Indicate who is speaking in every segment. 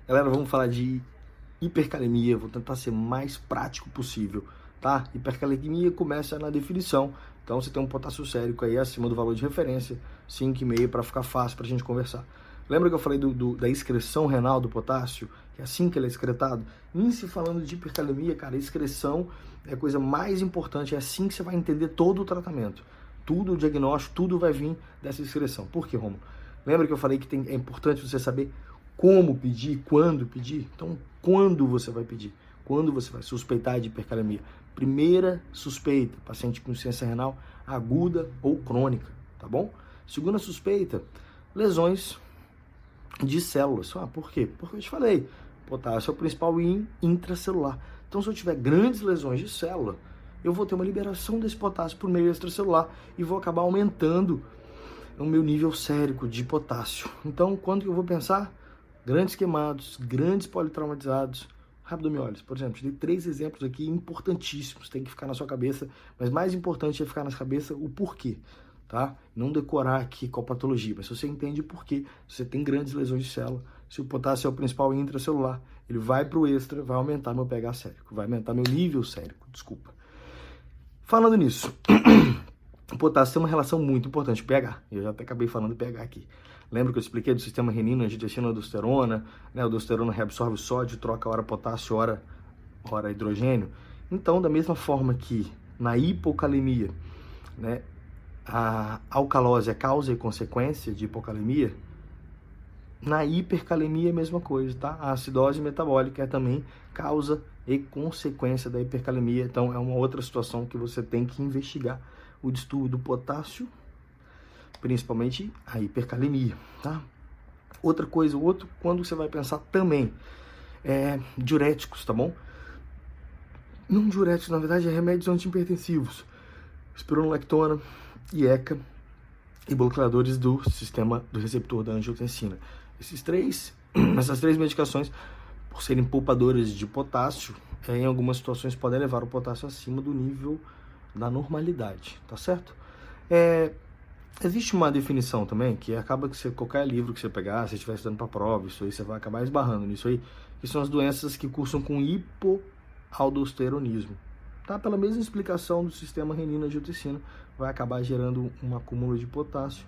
Speaker 1: Galera, vamos falar de hipercalemia, vou tentar ser mais prático possível, tá? Hipercalemia começa na definição, então você tem um potássio sérico aí acima do valor de referência, 5,5 para ficar fácil para a gente conversar. Lembra que eu falei da excreção renal do potássio? Que é assim que ele é excretado? Em se falando de hipercalemia, cara, a excreção é a coisa mais importante, é assim que você vai entender todo o tratamento. Tudo, o diagnóstico, tudo vai vir dessa excreção. Por que, Romulo? Lembra que eu falei que é importante você saber como pedir, quando pedir? Então, quando você vai pedir? Quando você vai suspeitar de hipercalemia? Primeira suspeita, paciente com insuficiência renal aguda ou crônica, tá bom? Segunda suspeita, lesões de células. Por quê? Porque eu te falei, potássio é o principal intracelular. Então, se eu tiver grandes lesões de célula, eu vou ter uma liberação desse potássio por meio extracelular e vou acabar aumentando o meu nível sérico de potássio. Então, quando que eu vou pensar? Grandes queimados, grandes politraumatizados, rabdomiólise, por exemplo. Te dei 3 exemplos aqui importantíssimos, tem que ficar na sua cabeça, mas mais importante é ficar na cabeça o porquê, tá? Não decorar aqui qual patologia, mas se você entende o porquê, se você tem grandes lesões de célula, se o potássio é o principal intracelular, ele vai para o extra, vai aumentar meu pH sérico, vai aumentar meu nível sérico, desculpa. Falando nisso, o potássio tem uma relação muito importante com o pH. Eu já até acabei falando do pH aqui. Lembra que eu expliquei do sistema renina, angiotensina, aldosterona, né? A aldosterona reabsorve o sódio, troca hora potássio, hora hidrogênio. Então, da mesma forma que na hipocalemia, né, a alcalose é causa e consequência de hipocalemia, na hipercalemia é a mesma coisa, tá? A acidose metabólica é também causa e consequência da hipercalemia. Então, é uma outra situação que você tem que investigar. O distúrbio do potássio, principalmente a hipercalemia, tá? Outra coisa, quando você vai pensar também, diuréticos, tá bom? Não diuréticos, na verdade, é remédios antihipertensivos. Espironolactona, IECA e bloqueadores do sistema do receptor da angiotensina. Essas três medicações, por serem poupadoras de potássio, em algumas situações podem levar o potássio acima do nível da normalidade, tá certo? Existe uma definição também, que acaba que qualquer livro que você pegar, se estiver estudando para prova, isso aí você vai acabar esbarrando nisso aí, que são as doenças que cursam com hipoaldosteronismo. Tá? Pela mesma explicação do sistema renina-angiotensina, vai acabar gerando um acúmulo de potássio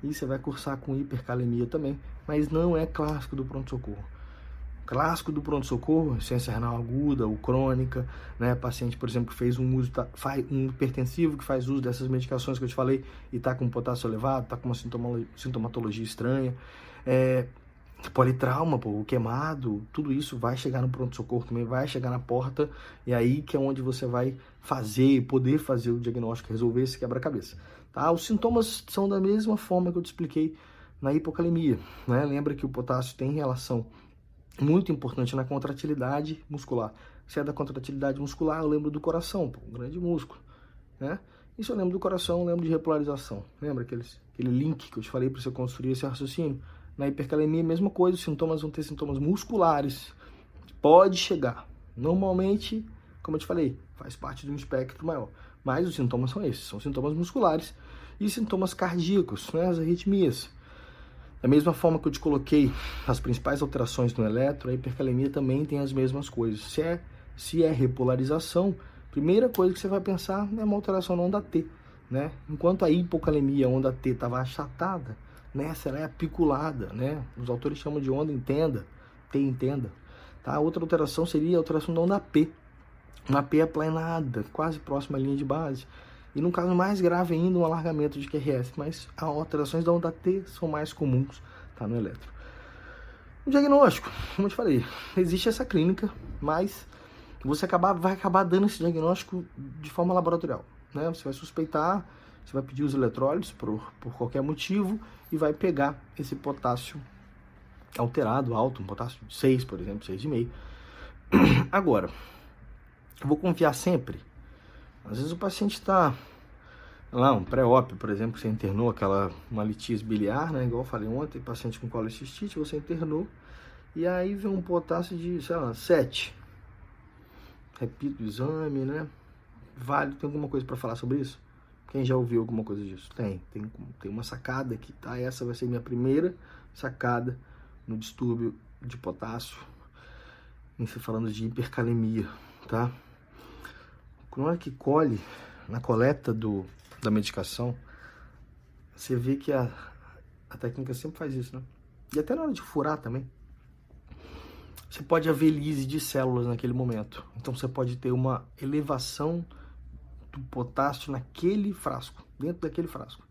Speaker 1: e você vai cursar com hipercalemia também, mas não é clássico do pronto-socorro. Clássico do pronto-socorro, insuficiência renal aguda ou crônica, né? Paciente, por exemplo, que fez um hipertensivo, que faz uso dessas medicações que eu te falei e está com potássio elevado, está com uma sintomatologia estranha, politrauma, o queimado, tudo isso vai chegar no pronto-socorro também, vai chegar na porta, e aí que é onde você vai poder fazer o diagnóstico, resolver esse quebra-cabeça. Tá? Os sintomas são da mesma forma que eu te expliquei na hipocalemia, né? Lembra que o potássio tem relação muito importante na contratilidade muscular. Se é da contratilidade muscular, eu lembro do coração, um grande músculo, né? E se eu lembro do coração, eu lembro de repolarização. Lembra aquele link que eu te falei para você construir esse raciocínio? Na hipercalemia, mesma coisa, os sintomas vão ter sintomas musculares. Pode chegar. Normalmente, como eu te falei, faz parte de um espectro maior. Mas os sintomas são esses, são sintomas musculares e sintomas cardíacos, né? As arritmias. Da mesma forma que eu te coloquei as principais alterações no eletro, a hipercalemia também tem as mesmas coisas. Se é repolarização, primeira coisa que você vai pensar é uma alteração na onda T, né? Enquanto a hipocalemia, a onda T estava achatada, nessa ela é apiculada, né? Os autores chamam de onda T entenda. Tá? Outra alteração seria a alteração da onda P. Uma P aplanada, quase próxima à linha de base. E no caso mais grave ainda, um alargamento de QRS, mas as alterações da onda T são mais comuns, tá, no eletro. O diagnóstico, como eu te falei, existe essa clínica, mas você vai acabar dando esse diagnóstico de forma laboratorial, né? Você vai suspeitar, você vai pedir os eletrólitos por qualquer motivo e vai pegar esse potássio alterado, alto, um potássio de 6, por exemplo, 6,5. Agora, eu vou confiar sempre. Às vezes o paciente está lá, um pré-op, por exemplo, que você internou uma litíase biliar, né? Igual eu falei ontem, paciente com colecistite, você internou, e aí vem um potássio de, 7. Repito o exame, né? Válido, tem alguma coisa para falar sobre isso? Quem já ouviu alguma coisa disso? Tem uma sacada aqui, tá? Essa vai ser minha primeira sacada no distúrbio de potássio, em se falando de hipercalemia, tá? Na hora que colhe, na coleta da medicação, você vê que a técnica sempre faz isso, né? E até na hora de furar também. Você pode haver lise de células naquele momento. Então você pode ter uma elevação do potássio naquele frasco, dentro daquele frasco.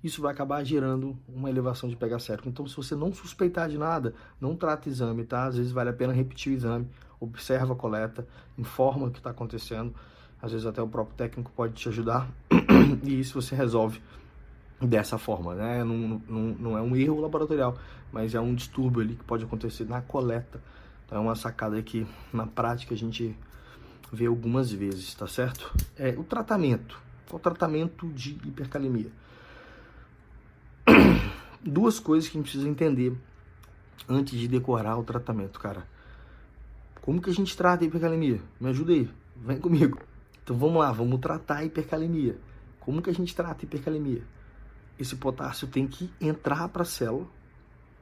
Speaker 1: Isso vai acabar gerando uma elevação de pH sérico. Então, se você não suspeitar de nada, não trata exame, tá? Às vezes vale a pena repetir o exame, observa a coleta, informa o que está acontecendo. Às vezes até o próprio técnico pode te ajudar. E isso você resolve dessa forma, né? Não é um erro laboratorial, mas é um distúrbio ali que pode acontecer na coleta. Então é uma sacada que na prática a gente vê algumas vezes, tá certo? O tratamento. Qual o tratamento de hipercalemia? Duas coisas que a gente precisa entender antes de decorar o tratamento, cara. Como que a gente trata a hipercalemia? Me ajuda aí, vem comigo. Então vamos lá, vamos tratar a hipercalemia. Como que a gente trata a hipercalemia? Esse potássio tem que entrar para a célula,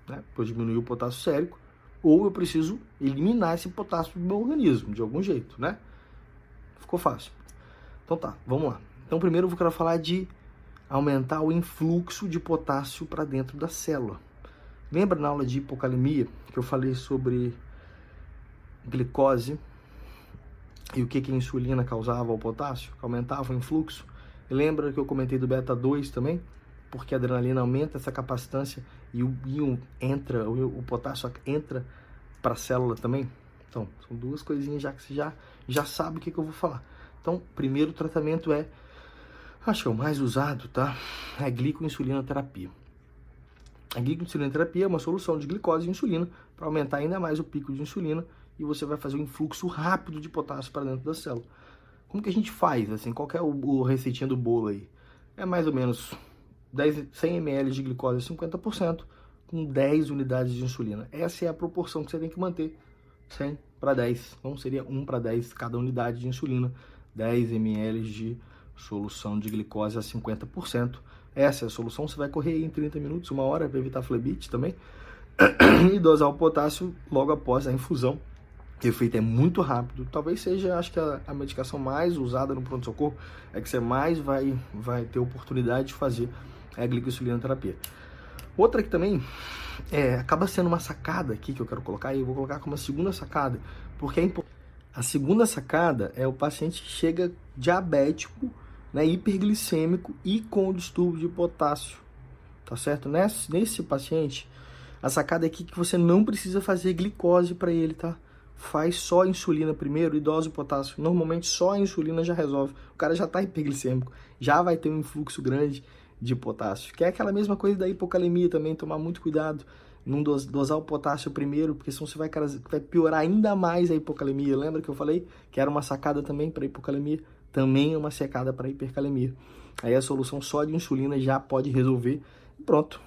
Speaker 1: né, para diminuir o potássio sérico, ou eu preciso eliminar esse potássio do meu organismo, de algum jeito, né? Ficou fácil. Então tá, vamos lá. Então primeiro eu quero falar de aumentar o influxo de potássio para dentro da célula. Lembra na aula de hipocalemia que eu falei sobre glicose e o que a insulina causava ao potássio? Aumentava o influxo. E lembra que eu comentei do beta 2 também? Porque a adrenalina aumenta essa capacitância e o íon entra, o potássio entra para a célula também. Então, são duas coisinhas já que você já sabe o que eu vou falar. Então, primeiro tratamento acho que é o mais usado, tá? É a glicoinsulinoterapia. A glicoinsulinoterapia é uma solução de glicose e insulina para aumentar ainda mais o pico de insulina e você vai fazer um influxo rápido de potássio para dentro da célula. Como que a gente faz, assim, qual que é o receitinha do bolo aí? É mais ou menos 100 ml de glicose a 50% com 10 unidades de insulina. Essa é a proporção que você tem que manter, 100 para 10. Então seria 1 para 10 cada unidade de insulina, 10 ml de solução de glicose a 50%. Essa é a solução, você vai correr em 30 minutos, 1 hora, para evitar flebite também. E dosar o potássio logo após a infusão. O efeito é muito rápido. Talvez seja, acho que a medicação mais usada no pronto-socorro, é que você mais vai ter oportunidade de fazer a glicoinsulinoterapia. Outra que também acaba sendo uma sacada aqui que eu quero colocar, e eu vou colocar como a segunda sacada, porque a segunda sacada é o paciente que chega diabético, né, hiperglicêmico e com distúrbio de potássio, tá certo? Nesse paciente, a sacada aqui é que você não precisa fazer glicose para ele, tá? Faz só a insulina primeiro e dosa o potássio. Normalmente só a insulina já resolve. O cara já tá hiperglicêmico, já vai ter um influxo grande de potássio. Que é aquela mesma coisa da hipocalemia também, tomar muito cuidado. Não dosar o potássio primeiro, porque senão você vai piorar ainda mais a hipocalemia. Lembra que eu falei que era uma sacada também para hipocalemia? Também é uma secada para hipercalemia. Aí a solução só de insulina já pode resolver. Pronto,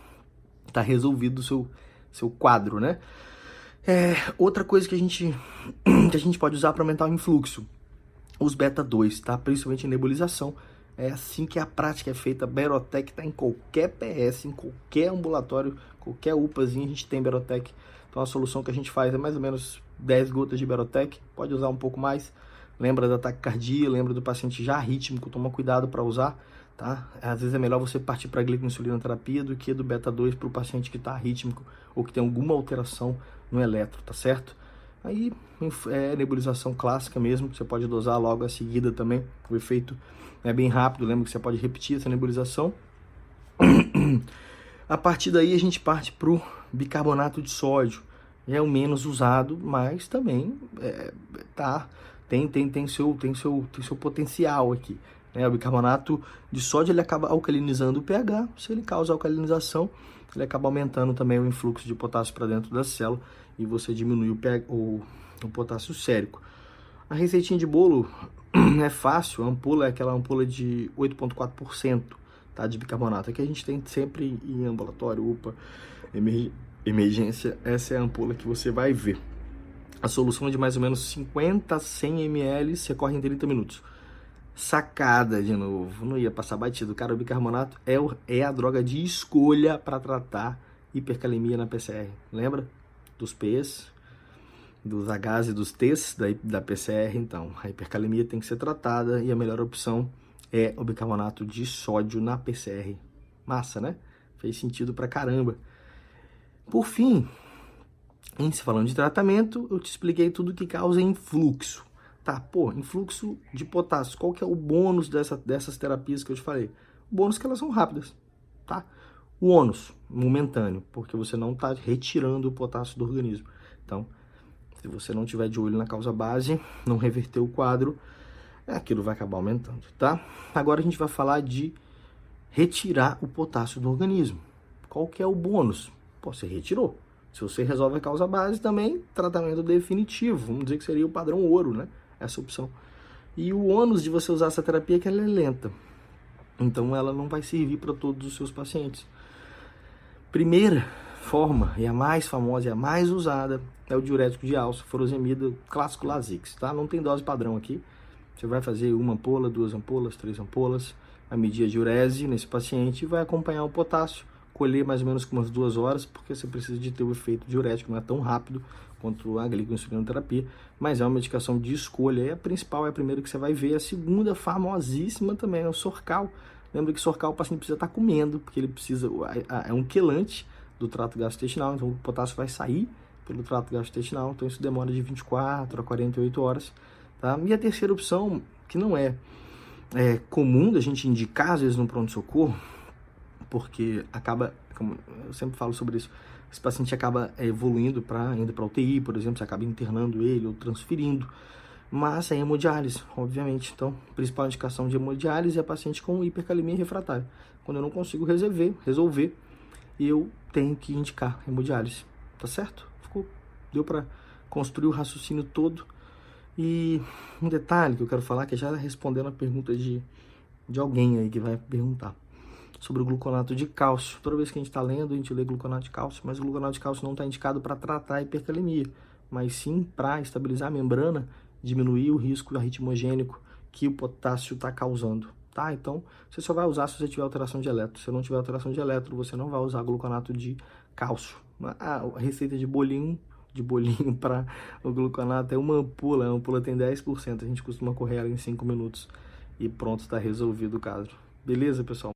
Speaker 1: tá resolvido o seu quadro, né? Outra coisa que a gente pode usar para aumentar o influxo, os beta 2, tá? Principalmente em nebulização. É assim que a prática é feita. Berotec está em qualquer PS, em qualquer ambulatório, qualquer UPAzinho a gente tem Berotec. Então a solução que a gente faz é mais ou menos 10 gotas de Berotec, pode usar um pouco mais. Lembra da taquicardia, lembra do paciente já arrítmico, toma cuidado para usar, tá? Às vezes é melhor você partir para a glicoinsulinoterapia do que do beta 2 para o paciente que está arrítmico ou que tem alguma alteração no eletro, tá certo? Aí é nebulização clássica mesmo, que você pode dosar logo a seguida também, o efeito é bem rápido, lembra que você pode repetir essa nebulização. A partir daí a gente parte para o bicarbonato de sódio, é o menos usado, mas também tem seu potencial aqui, né? O bicarbonato de sódio ele acaba alcalinizando o pH, se ele causa alcalinização, ele acaba aumentando também o influxo de potássio para dentro da célula e você diminui o potássio sérico. A receitinha de bolo é fácil, a ampola é aquela ampola de 8,4%, tá, de bicarbonato, que a gente tem sempre em ambulatório, UPA, emergência. Essa é a ampola que você vai ver. A solução é de mais ou menos 50 a 100 ml, você corre em 30 minutos. Sacada de novo, não ia passar batido, cara, o bicarbonato é a droga de escolha para tratar hipercalemia na PCR, lembra? dos P's, dos H's e dos T's da PCR. Então, a hipercalemia tem que ser tratada e a melhor opção é o bicarbonato de sódio na PCR. Massa, né? Fez sentido pra caramba. Por fim, se falando de tratamento, eu te expliquei tudo que causa influxo. Tá, pô, influxo de potássio. Qual que é o bônus dessas terapias que eu te falei? O bônus é que elas são rápidas, tá? O ônus, momentâneo, porque você não está retirando o potássio do organismo. Então, se você não tiver de olho na causa base, não reverter o quadro, aquilo vai acabar aumentando, tá? Agora a gente vai falar de retirar o potássio do organismo. Qual que é o bônus? Pô, você retirou. Se você resolve a causa base também, tratamento definitivo. Vamos dizer que seria o padrão ouro, né? Essa opção. E o ônus de você usar essa terapia é que ela é lenta. Então ela não vai servir para todos os seus pacientes. Primeira forma, e a mais famosa e a mais usada, é o diurético de alça, furosemida, clássico Lasix, tá? Não tem dose padrão aqui. Você vai fazer 1 ampola, 2 ampolas, 3 ampolas, vai medir a diurese nesse paciente e vai acompanhar o potássio, colher mais ou menos com umas 2 horas, porque você precisa de ter o efeito diurético, não é tão rápido quanto a glicoinsulinoterapia, mas é uma medicação de escolha. E a principal é a primeira que você vai ver, a segunda famosíssima também é o Sorcal. Lembra que Sorcal o paciente precisa estar comendo, porque ele precisa, é um quelante do trato gastrointestinal, então o potássio vai sair pelo trato gastrointestinal, então isso demora de 24 a 48 horas, tá? E a terceira opção, que não é comum da gente indicar às vezes no pronto-socorro, porque acaba, como eu sempre falo sobre isso, esse paciente acaba evoluindo indo para UTI, por exemplo, você acaba internando ele ou transferindo, mas é hemodiálise, obviamente. Então, a principal indicação de hemodiálise é paciente com hipercalemia refratária. Quando eu não consigo resolver, eu tenho que indicar hemodiálise, tá certo? Deu para construir o raciocínio todo. E um detalhe que eu quero falar, que é já respondendo a pergunta de alguém aí que vai perguntar sobre o gluconato de cálcio. Toda vez que a gente está lendo, a gente lê gluconato de cálcio, mas o gluconato de cálcio não está indicado para tratar a hipercalemia, mas sim para estabilizar a membrana, diminuir o risco arritmogênico que o potássio está causando, tá? Então, você só vai usar se você tiver alteração de eletro. Se não tiver alteração de eletro, você não vai usar gluconato de cálcio. A receita de bolinho para o gluconato é uma ampula. A ampula tem 10%. A gente costuma correr ela em 5 minutos e pronto, está resolvido o caso. Beleza, pessoal?